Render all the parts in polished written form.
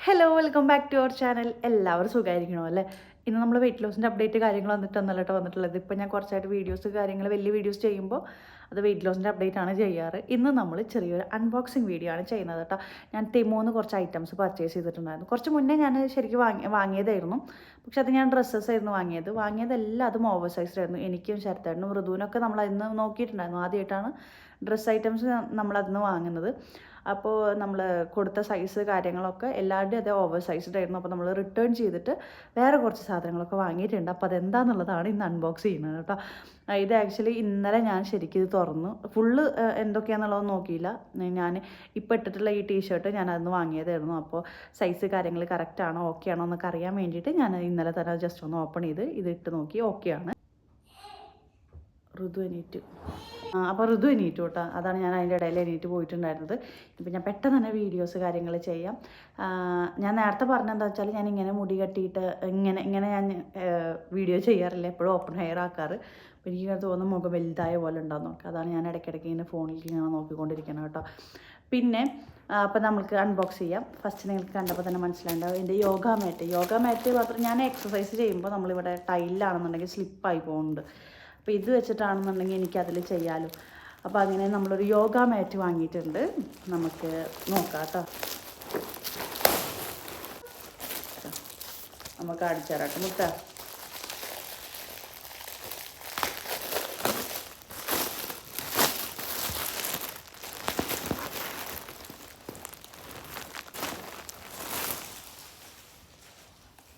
Hello welcome back to our channel. എല്ലാവരും സുഖമായിരിക്കണോ അല്ലേ? ഇന്ന് നമ്മൾ വെയിറ്റ് ലോസിൻ്റെ അപ്ഡേറ്റ് കാര്യങ്ങൾ വന്നിട്ടൊന്നല്ല കേട്ടോ വന്നിട്ടുള്ളത്. ഇപ്പോൾ ഞാൻ കുറച്ചായിട്ട് വീഡിയോസ് കാര്യങ്ങൾ വലിയ വീഡിയോസ് ചെയ്യുമ്പോൾ അത് വെയിറ്റ് ലോസിൻ്റെ അപ്ഡേറ്റ് ആണ് ചെയ്യാറ്. ഇന്ന് നമ്മൾ ചെറിയൊരു അൺബോക്സിങ് വീഡിയോ ആണ് ചെയ്യുന്നത് കേട്ടോ. ഞാൻ തെമോന്ന് കുറച്ച് ഐറ്റംസ് പർച്ചേസ് ചെയ്തിട്ടുണ്ടായിരുന്നു. കുറച്ച് മുന്നേ ഞാൻ ശരിക്കും വാങ്ങിയതായിരുന്നു. പക്ഷെ അത് ഞാൻ ഡ്രസ്സസ് ആയിരുന്നു വാങ്ങിയതെല്ലാം അതും ഓവർ സൈസ്ഡ് ആയിരുന്നു. എനിക്കും ശരത്തേട്ടനും ഋതുവിനൊക്കെ നമ്മൾ അതിന് നോക്കിയിട്ടുണ്ടായിരുന്നു. ആദ്യമായിട്ടാണ് ഡ്രസ്സ് ഐറ്റംസ് നമ്മളതിന്ന് വാങ്ങുന്നത്. അപ്പോൾ നമ്മൾ കൊടുത്ത സൈസ് കാര്യങ്ങളൊക്കെ എല്ലാവരുടെയും അതേ ഓവർ സൈസ്ഡ് ആയിരുന്നു. അപ്പോൾ നമ്മൾ റിട്ടേൺ ചെയ്തിട്ട് വേറെ കുറച്ച് സാധനങ്ങളൊക്കെ വാങ്ങിയിട്ടുണ്ട്. അപ്പോൾ അതെന്താണെന്നുള്ളതാണ് ഇന്ന് അൺബോക്സ് ചെയ്യുന്നത് കേട്ടോ. ഇത് ആക്ച്വലി ഇന്നലെ ഞാൻ ശരിക്കും ഇത് തുറന്നു ഫുള്ള് എന്തൊക്കെയാണെന്നുള്ളത് നോക്കിയില്ല. ഞാൻ ഇപ്പോൾ ഇട്ടിട്ടുള്ള ഈ ടീഷർട്ട് ഞാൻ അതിന് വാങ്ങിയതായിരുന്നു. അപ്പോൾ സൈസ് കാര്യങ്ങൾ കറക്റ്റ് ആണോ ഓക്കെ ആണോ എന്നൊക്കെ അറിയാൻ വേണ്ടിയിട്ട് ഞാൻ ഇന്നലെ തന്നെ ജസ്റ്റ് ഒന്ന് ഓപ്പൺ ചെയ്ത് ഇത് ഇട്ട് നോക്കി. ഓക്കെയാണ്. ഋതു എണീറ്റു. അപ്പോൾ ഋതു എണീറ്റു കേട്ടോ. അതാണ് ഞാൻ അതിൻ്റെ ഇടയിൽ എണീറ്റ് പോയിട്ടുണ്ടായിരുന്നത്. ഇപ്പം ഞാൻ പെട്ടെന്ന് തന്നെ വീഡിയോസ് കാര്യങ്ങൾ ചെയ്യാം. ഞാൻ നേരത്തെ പറഞ്ഞെന്താ വെച്ചാൽ ഞാൻ ഇങ്ങനെ മുടി കെട്ടിയിട്ട് ഇങ്ങനെ ഞാൻ വീഡിയോ ചെയ്യാറില്ല. എപ്പോഴും ഓപ്പൺ ഹെയർ ആക്കാറ്. അപ്പോൾ എനിക്കിങ്ങനെ തോന്നുന്നു മുഖം വലുതായ പോലെ ഉണ്ടാകും നോക്കുക. അതാണ് ഞാൻ ഇടയ്ക്കിടയ്ക്ക് ഇങ്ങനെ ഫോണിൽ ഇങ്ങനെ നോക്കിക്കൊണ്ടിരിക്കണം കേട്ടോ. പിന്നെ അപ്പോൾ നമുക്ക് അൺബോക്സ് ചെയ്യാം. ഫസ്റ്റ് നിങ്ങൾക്ക് കണ്ടപ്പോൾ തന്നെ മനസ്സിലായിട്ടുണ്ടാവും എൻ്റെ യോഗ മാറ്റ് മാത്രം ഞാൻ എക്സസൈസ് ചെയ്യുമ്പോൾ നമ്മളിവിടെ ടൈലിലാണെന്നുണ്ടെങ്കിൽ സ്ലിപ്പായി പോകുന്നുണ്ട്. അപ്പോൾ ഇത് വെച്ചിട്ടാണെന്നുണ്ടെങ്കിൽ എനിക്കതിൽ ചെയ്യാമല്ലോ. അപ്പോൾ അങ്ങനെ നമ്മളൊരു യോഗ മാറ്റ് വാങ്ങിയിട്ടുണ്ട്. നമുക്ക് നോക്കാം കേട്ടോ. നമുക്ക് അടിച്ചു തരാട്ടോ മുട്ട.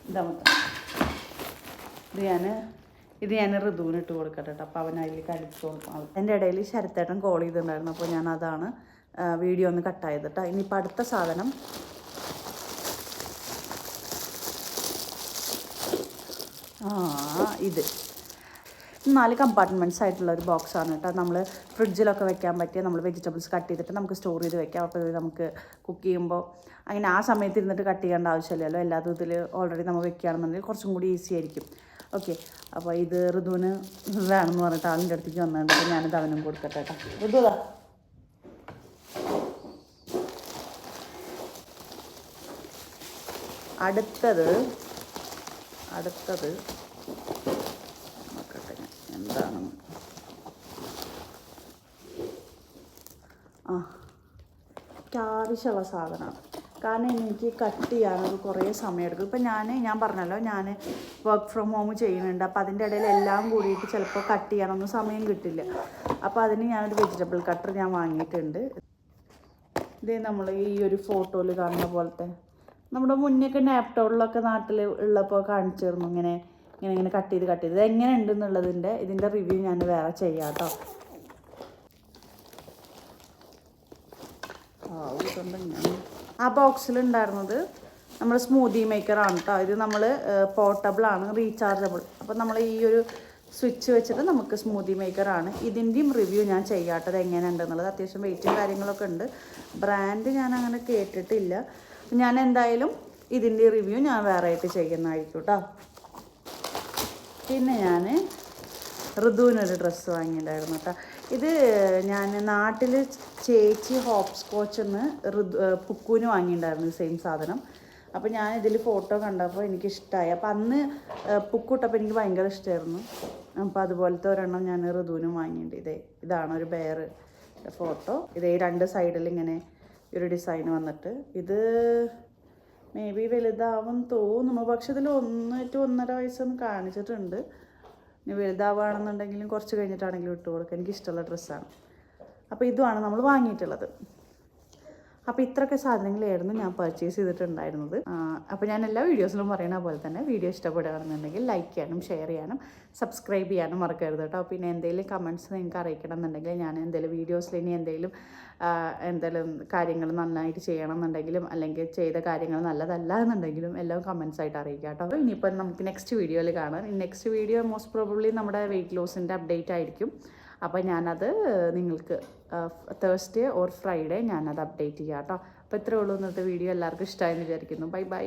ഇതാ മുട്ട. ഇത് ഞാൻ ഋതുവിന് ഇട്ട് കൊടുക്കട്ടെ കേട്ടോ. അപ്പോൾ അവൻ അതിലേക്ക് അടിച്ചു കൊടുക്കണം. എൻ്റെ ഇടയിൽ ശരത്തേട്ടൻ കോൾ ചെയ്തിട്ടുണ്ടായിരുന്നു. അപ്പോൾ ഞാൻ അതാണ് വീഡിയോ ഒന്ന് കട്ടായത് കേട്ടോ. ഇനിയിപ്പോൾ അടുത്ത സാധനം ഇത് 4 കമ്പാർട്ട്മെൻറ്റ്സ് ആയിട്ടുള്ള ഒരു ബോക്സാണ് കേട്ടോ. നമ്മൾ ഫ്രിഡ്ജിലൊക്കെ വെക്കാൻ പറ്റിയ നമ്മൾ വെജിറ്റബിൾസ് കട്ട് ചെയ്തിട്ട് നമുക്ക് സ്റ്റോർ ചെയ്ത് വെക്കാം. അപ്പോൾ ഇത് നമുക്ക് കുക്ക് ചെയ്യുമ്പോൾ അങ്ങനെ ആ സമയത്ത് ഇരുന്നിട്ട് കട്ട് ചെയ്യേണ്ട ആവശ്യമില്ലല്ലോ. എല്ലാതും ഇതിൽ ഓൾറെഡി നമ്മൾ വെക്കുകയാണെന്നുണ്ടെങ്കിൽ കുറച്ചും കൂടി ഈസി ആയിരിക്കും. ഓക്കെ, അപ്പോൾ ഇത് ഋതുവിന് വേണമെന്ന് പറഞ്ഞിട്ട് ആളിൻ്റെ അടുത്തേക്ക് വന്നിട്ടുണ്ട്. അപ്പോൾ ഞാനിത് അവനും കൊടുക്കട്ടെ കേട്ടോ. ഋതുതാ അടുത്തത് നോക്കട്ടെ എന്താണെന്ന്. ആവശ്യമുള്ള സാധനമാണ്. കാരണം എനിക്ക് കട്ട് ചെയ്യാനത് കുറേ സമയമെടുക്കും. ഇപ്പം ഞാൻ പറഞ്ഞല്ലോ ഞാൻ വർക്ക് ഫ്രം ഹോം ചെയ്യുന്നുണ്ട്. അപ്പോൾ അതിൻ്റെ ഇടയിൽ എല്ലാം കൂടിയിട്ട് ചിലപ്പോൾ കട്ട് ചെയ്യാനൊന്നും സമയം കിട്ടില്ല. അപ്പോൾ അതിന് ഞാനൊരു വെജിറ്റബിൾ കട്ടർ ഞാൻ വാങ്ങിയിട്ടുണ്ട്. ഇത് നമ്മൾ ഈ ഒരു ഫോട്ടോയിൽ കാണുന്ന പോലത്തെ നമ്മുടെ മുന്നേയൊക്കെ നാപ്ടോളിലൊക്കെ നാട്ടിൽ ഉള്ളപ്പോൾ കാണിച്ചിരുന്നു. ഇങ്ങനെ കട്ട് ചെയ്ത് ഇത് എങ്ങനെ ഉണ്ടെന്നുള്ളതിൻ്റെ ഇതിൻ്റെ റിവ്യൂ ഞാൻ വേറെ ചെയ്യാം കേട്ടോ. ആ ബോക്സിലുണ്ടായിരുന്നത് നമ്മൾ സ്മൂതി മേക്കറാണ് കേട്ടോ. ഇത് നമ്മൾ പോർട്ടബിളാണ്, റീചാർജബിൾ. അപ്പോൾ നമ്മൾ ഈ ഒരു സ്വിച്ച് വെച്ചിട്ട് നമുക്ക് സ്മൂതി മേക്കറാണ്. ഇതിൻ്റെയും റിവ്യൂ ഞാൻ ചെയ്യാട്ടത് എങ്ങനെയുണ്ടെന്നുള്ളത്. അത്യാവശ്യം വെയിറ്റും കാര്യങ്ങളൊക്കെ ഉണ്ട്. ബ്രാൻഡ് ഞാൻ അങ്ങനെ കേട്ടിട്ടില്ല. ഞാൻ എന്തായാലും ഇതിൻ്റെ റിവ്യൂ ഞാൻ വേറെ ആയിട്ട് ചെയ്യുന്നതായിരിക്കും കേട്ടോ. പിന്നെ ഞാൻ ഋതുവിനൊരു ഡ്രസ്സ് വാങ്ങിയിട്ടുണ്ടായിരുന്നു കേട്ടോ. ഇത് ഞാൻ നാട്ടിൽ ചേച്ചി ഹോപ്പ് സ്കോച്ചെന്ന് പുക്കുവിന് വാങ്ങിയിട്ടുണ്ടായിരുന്നു സെയിം സാധനം. അപ്പോൾ ഞാൻ ഇതിൽ ഫോട്ടോ കണ്ടപ്പോൾ എനിക്കിഷ്ടമായി. അപ്പോൾ അന്ന് പുക്കുട്ടപ്പോൾ എനിക്ക് ഭയങ്കര ഇഷ്ടമായിരുന്നു. അപ്പോൾ അതുപോലത്തെ ഒരെണ്ണം ഞാൻ ഋതുവിനും വാങ്ങിയിട്ടുണ്ട്. ഇതാണ് ഒരു ബെയർ ഫോട്ടോ. ഇതേ 2 സൈഡിൽ ഇങ്ങനെ ഒരു ഡിസൈൻ വന്നിട്ട്. ഇത് മേ ബി വലുതാവും തോന്നുന്നു. പക്ഷെ ഇതിൽ 1 to 1.5 വയസ്സൊന്നും കാണിച്ചിട്ടുണ്ട്. ഇനി വലുതാവുകയാണെന്നുണ്ടെങ്കിലും കുറച്ച് കഴിഞ്ഞിട്ടാണെങ്കിലും ഇട്ട് കൊടുക്കുക. എനിക്കിഷ്ടമുള്ള ഡ്രസ്സാണ്. അപ്പോൾ ഇതുമാണ് നമ്മൾ വാങ്ങിയിട്ടുള്ളത്. അപ്പോൾ ഇത്രയൊക്കെ സാധനങ്ങളായിരുന്നു ഞാൻ പർച്ചേസ് ചെയ്തിട്ടുണ്ടായിരുന്നത്. അപ്പോൾ ഞാൻ എല്ലാ വീഡിയോസിലും പറയുന്ന പോലെ തന്നെ വീഡിയോ ഇഷ്ടപ്പെടുകയാണെന്നുണ്ടെങ്കിൽ ലൈക്ക് ചെയ്യാനും ഷെയർ ചെയ്യാനും സബ്സ്ക്രൈബ് ചെയ്യാനും മറക്കരുത് കേട്ടോ. പിന്നെ എന്തെങ്കിലും കമൻറ്റ്സ് നിങ്ങൾക്ക് അറിയിക്കണം എന്നുണ്ടെങ്കിൽ ഞാൻ എന്തെങ്കിലും വീഡിയോസിൽ ഇനി എന്തെങ്കിലും കാര്യങ്ങൾ നന്നായിട്ട് ചെയ്യണം എന്നുണ്ടെങ്കിലും അല്ലെങ്കിൽ ചെയ്ത കാര്യങ്ങൾ നല്ലതല്ല എന്നുണ്ടെങ്കിലും എല്ലാം കമൻറ്റ്സ് ആയിട്ട് അറിയിക്കാം കേട്ടോ. ഇനിയിപ്പോൾ നമുക്ക് നെക്സ്റ്റ് വീഡിയോയിൽ കാണാം. നെക്സ്റ്റ് വീഡിയോ മോസ്റ്റ് പ്രോബബ്ലി നമ്മുടെ വെയിറ്റ് ലോസിൻ്റെ അപ്ഡേറ്റ് ആയിരിക്കും. അപ്പോൾ ഞാനത് നിങ്ങൾക്ക് തേഴ്സ്ഡേ ഓർ ഫ്രൈഡേ ഞാനത് അപ്ഡേറ്റ് ചെയ്യാം കേട്ടോ. അപ്പോൾ ഇത്രയേ ഉള്ളൂ ഇന്നത്തെ വീഡിയോ. എല്ലാവർക്കും ഇഷ്ടമായെന്ന് വിചാരിക്കുന്നു. ബൈ.